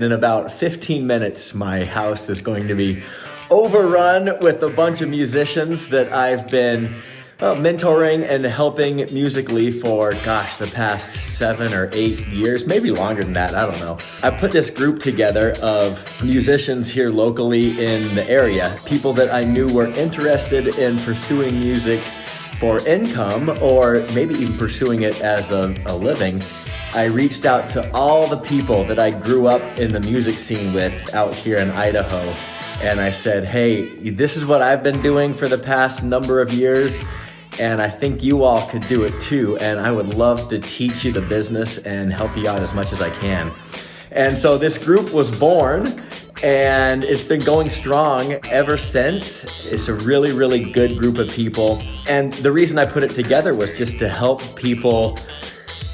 In about 15 minutes, my house is going to be overrun with a bunch of musicians that I've been mentoring and helping musically for, the past 7 or 8 years, maybe longer than that, I don't know. I put this group together of musicians here locally in the area, people that I knew were interested in pursuing music for income or maybe even pursuing it as a living. I reached out to all the people that I grew up in the music scene with out here in Idaho. And I said, hey, this is what I've been doing for the past number of years. And I think you all could do it too. And I would love to teach you the business and help you out as much as I can. And so this group was born and it's been going strong ever since. It's a really, really good group of people. And the reason I put it together was just to help people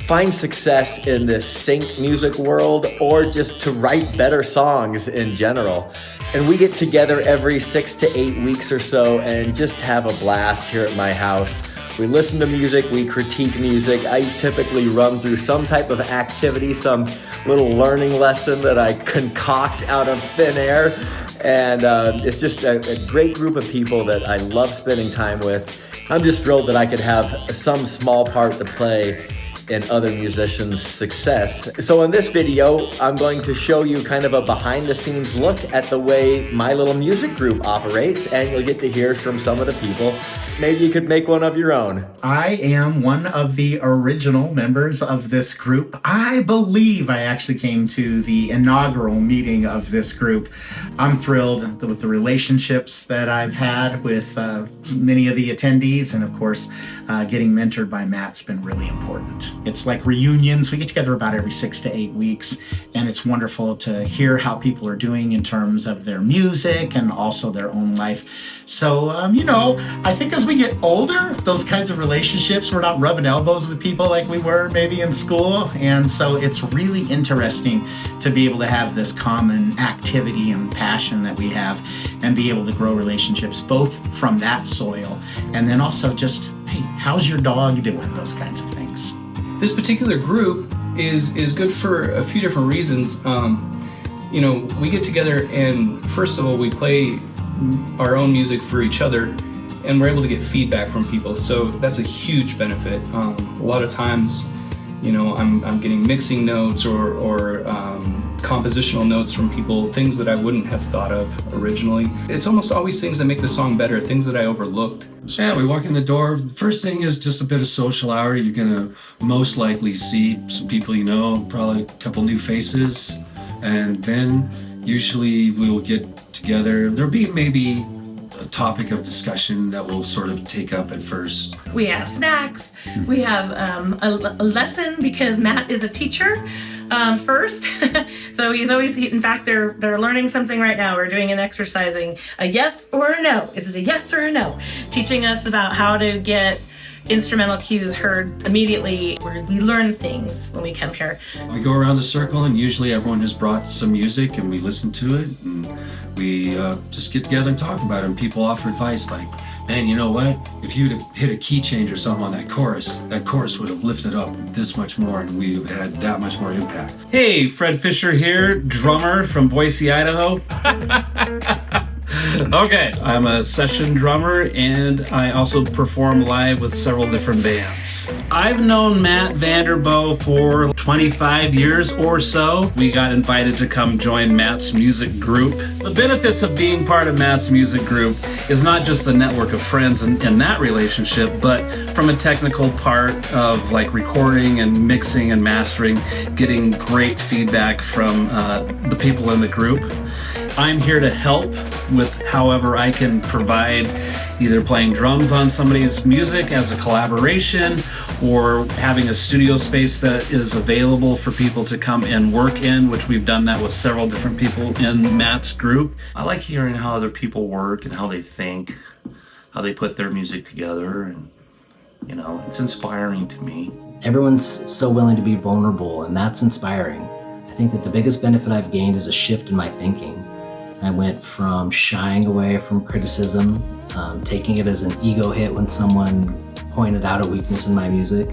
find success in this sync music world or just to write better songs in general. And we get together every 6 to 8 weeks or so and just have a blast here at my house. We listen to music, we critique music. I typically run through some type of activity, some little learning lesson that I concoct out of thin air. And it's just a great group of people that I love spending time with. I'm just thrilled that I could have some small part to play in other musicians' success. So in this video, I'm going to show you kind of a behind the scenes look at the way my little music group operates, and you'll get to hear from some of the people. Maybe you could make one of your own. I am one of the original members of this group. I believe I actually came to the inaugural meeting of this group. I'm thrilled with the relationships that I've had with many of the attendees, and of course, getting mentored by Matt's been really important. It's like reunions. We get together about every 6 to 8 weeks, and it's wonderful to hear how people are doing in terms of their music and also their own life. So, I think as we get older, those kinds of relationships, we're not rubbing elbows with people like we were maybe in school. And so it's really interesting to be able to have this common activity and passion that we have and be able to grow relationships both from that soil and then also just, hey, how's your dog doing? Those kinds of things. This particular group is good for a few different reasons. We get together and first of all, we play our own music for each other and we're able to get feedback from people. So that's a huge benefit. A lot of times, I'm getting mixing notes or compositional notes from people, things that I wouldn't have thought of originally. It's almost always things that make the song better, things that I overlooked. So yeah, we walk in the door. The first thing is just a bit of social hour. You're gonna most likely see some people you know, probably a couple new faces. And then usually we'll get together. There'll be maybe a topic of discussion that we'll sort of take up at first. We have snacks. We have a lesson because Matt is a teacher first. So he's always, in fact, they're learning something right now. We're doing an exercising a yes or a no. Is it a yes or a no? Teaching us about how to get instrumental cues heard immediately. We learn things when we come here. We go around the circle and usually everyone has brought some music and we listen to it and we just get together and talk about it. And people offer advice like, man, you know what? If you'd have hit a key change or something on that chorus would have lifted up this much more and we would have had that much more impact. Hey, Fred Fisher here, drummer from Boise, Idaho. Okay, I'm a session drummer and I also perform live with several different bands. I've known Matt Vanderbo for 25 years or so. We got invited to come join Matt's music group. The benefits of being part of Matt's music group is not just the network of friends in that relationship, but from a technical part of like recording and mixing and mastering, getting great feedback from the people in the group. I'm here to help with however I can provide, either playing drums on somebody's music as a collaboration or having a studio space that is available for people to come and work in, which we've done that with several different people in Matt's group. I like hearing how other people work and how they think, how they put their music together, and it's inspiring to me. Everyone's so willing to be vulnerable, and that's inspiring. I think that the biggest benefit I've gained is a shift in my thinking. I went from shying away from criticism, taking it as an ego hit when someone pointed out a weakness in my music,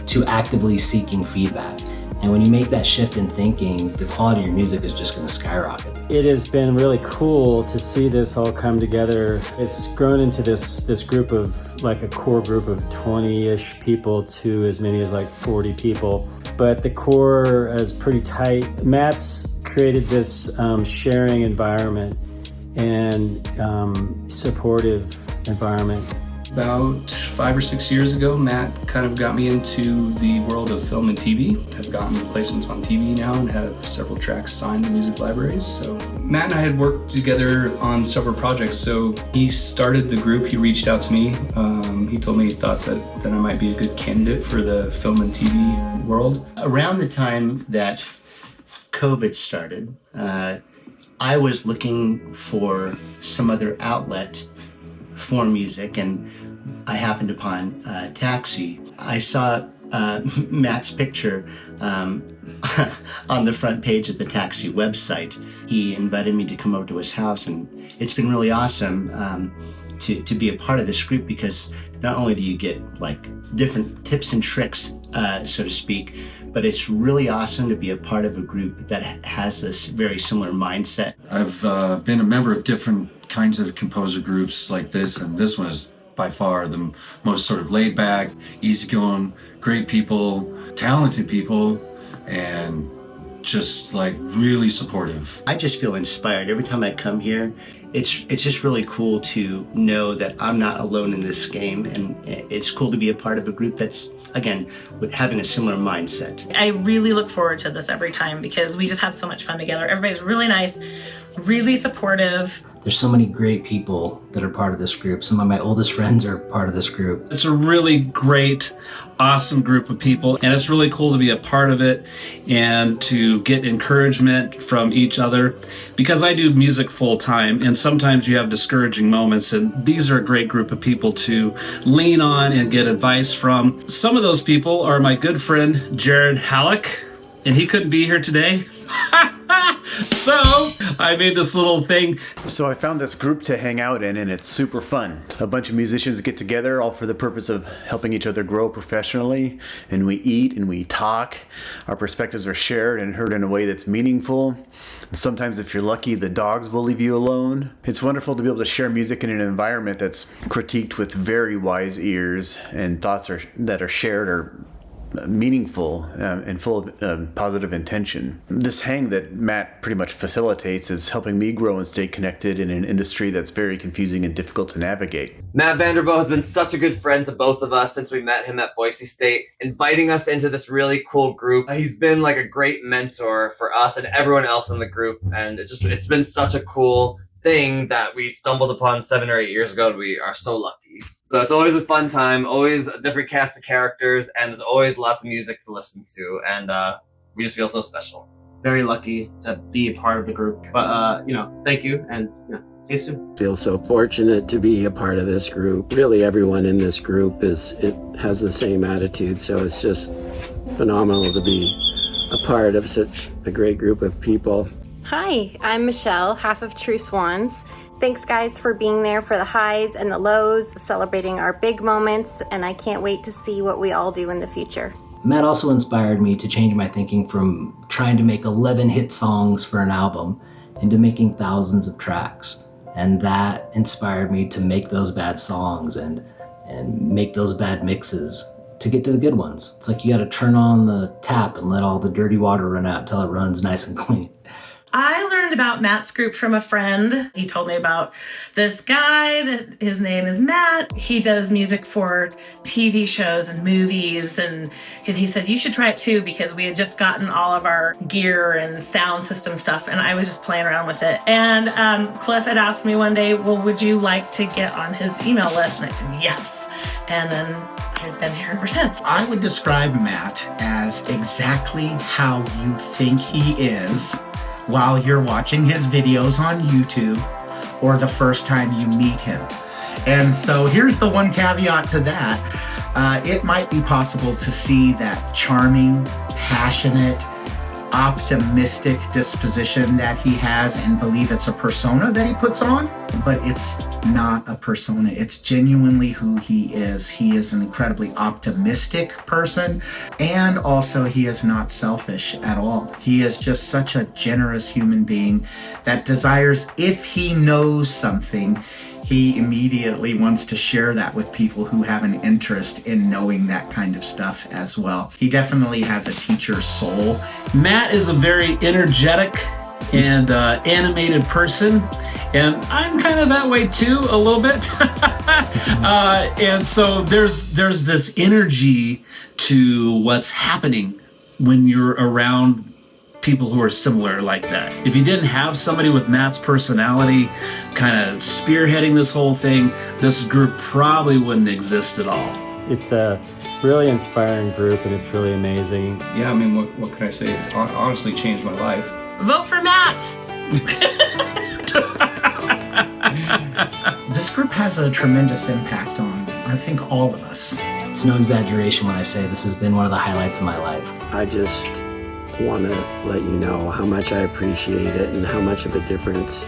to actively seeking feedback. And when you make that shift in thinking, the quality of your music is just going to skyrocket. It has been really cool to see this all come together. It's grown into this group of like a core group of 20-ish people to as many as like 40 people. But the core is pretty tight. Matt's created this sharing environment and supportive environment. About 5 or 6 years ago, Matt kind of got me into the world of film and TV. I've gotten placements on TV now and have several tracks signed to music libraries. So Matt and I had worked together on several projects. So he started the group, he reached out to me. He told me he thought that I might be a good candidate for the film and TV world. Around the time that COVID started, I was looking for some other outlet for music, and I happened upon Taxi. I saw Matt's picture on the front page of the Taxi website. He invited me to come over to his house, and it's been really awesome to be a part of this group, because not only do you get like different tips and tricks, so to speak, but it's really awesome to be a part of a group that has this very similar mindset. I've been a member of different kinds of composer groups like this, and this one is by far the most sort of laid back, easygoing, great people, talented people, and just like really supportive. I just feel inspired every time I come here. It's just really cool to know that I'm not alone in this game, and it's cool to be a part of a group that's, again, with having a similar mindset. I really look forward to this every time because we just have so much fun together. Everybody's really nice, really supportive. There's so many great people that are part of this group. Some of my oldest friends are part of this group. It's a really great, awesome group of people, and it's really cool to be a part of it and to get encouragement from each other, because I do music full time, and sometimes you have discouraging moments, and these are a great group of people to lean on and get advice from. Some of those people are my good friend Jared Halleck, and he couldn't be here today. So I made this little thing. So I found this group to hang out in, and it's super fun. A bunch of musicians get together all for the purpose of helping each other grow professionally, and we eat and we talk. Our perspectives are shared and heard in a way that's meaningful. Sometimes, if you're lucky, the dogs will leave you alone. It's wonderful to be able to share music in an environment that's critiqued with very wise ears, and thoughts that are shared are meaningful and full of positive intention. This hang that Matt pretty much facilitates is helping me grow and stay connected in an industry that's very confusing and difficult to navigate. Matt Vanderbilt has been such a good friend to both of us since we met him at Boise State, inviting us into this really cool group. He's been like a great mentor for us and everyone else in the group, and it's been such a cool thing that we stumbled upon 7 or 8 years ago, and we are so lucky. So it's always a fun time, always a different cast of characters, and there's always lots of music to listen to, and we just feel so special. Very lucky to be a part of the group, but thank you, and see you soon. Feel so fortunate to be a part of this group. Really, everyone in this group has the same attitude, so it's just phenomenal to be a part of such a great group of people. Hi, I'm Michelle, half of True Swans. Thanks guys for being there for the highs and the lows, celebrating our big moments, and I can't wait to see what we all do in the future. Matt also inspired me to change my thinking from trying to make 11 hit songs for an album into making thousands of tracks. And that inspired me to make those bad songs and make those bad mixes to get to the good ones. It's like you gotta turn on the tap and let all the dirty water run out until it runs nice and clean. I learned about Matt's group from a friend. He told me about this guy that his name is Matt. He does music for TV shows and movies, and he said you should try it too, because we had just gotten all of our gear and sound system stuff, and I was just playing around with it. And Cliff had asked me one day, well, would you like to get on his email list? And I said yes. And then I've been here ever since. I would describe Matt as exactly how you think he is while you're watching his videos on YouTube or the first time you meet him. And so here's the one caveat to that. It might be possible to see that charming, passionate, optimistic disposition that he has and believe it's a persona that he puts on, but it's not a persona. It's genuinely who he is. He is an incredibly optimistic person, and also he is not selfish at all. He is just such a generous human being that desires, if he knows something, he immediately wants to share that with people who have an interest in knowing that kind of stuff as well. He definitely has a teacher's soul. Matt is a very energetic and animated person, and I'm kind of that way too, a little bit. And so there's this energy to what's happening when you're around people who are similar like that. If you didn't have somebody with Matt's personality kind of spearheading this whole thing, this group probably wouldn't exist at all. It's a really inspiring group, and it's really amazing. Yeah, I mean, what can I say? It honestly changed my life. Vote for Matt. This group has a tremendous impact on, I think, all of us. It's no exaggeration when I say this has been one of the highlights of my life. I just want to let you know how much I appreciate it and how much of a difference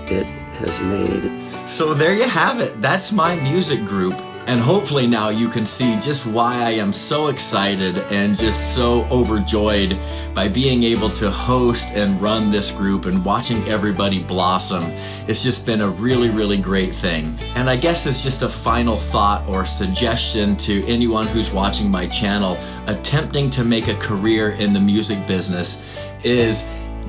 it has made. So there you have it. That's my music group. And hopefully now you can see just why I am so excited and just so overjoyed by being able to host and run this group and watching everybody blossom. It's just been a really, really great thing. And I guess it's just a final thought or suggestion to anyone who's watching my channel attempting to make a career in the music business is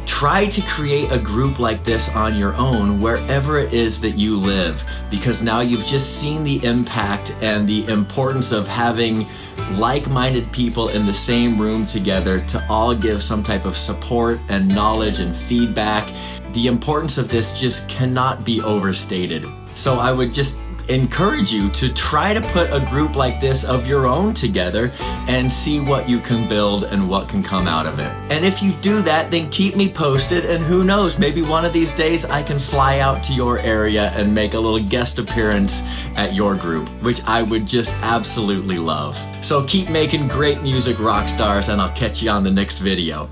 try to create a group like this on your own wherever it is that you live, because now you've just seen the impact and the importance of having like-minded people in the same room together to all give some type of support and knowledge and feedback. The importance of this just cannot be overstated. So I would just encourage you to try to put a group like this of your own together and see what you can build and what can come out of it. And if you do that, then keep me posted, and who knows, maybe one of these days I can fly out to your area and make a little guest appearance at your group, which I would just absolutely love. So keep making great music, rock stars, and I'll catch you on the next video.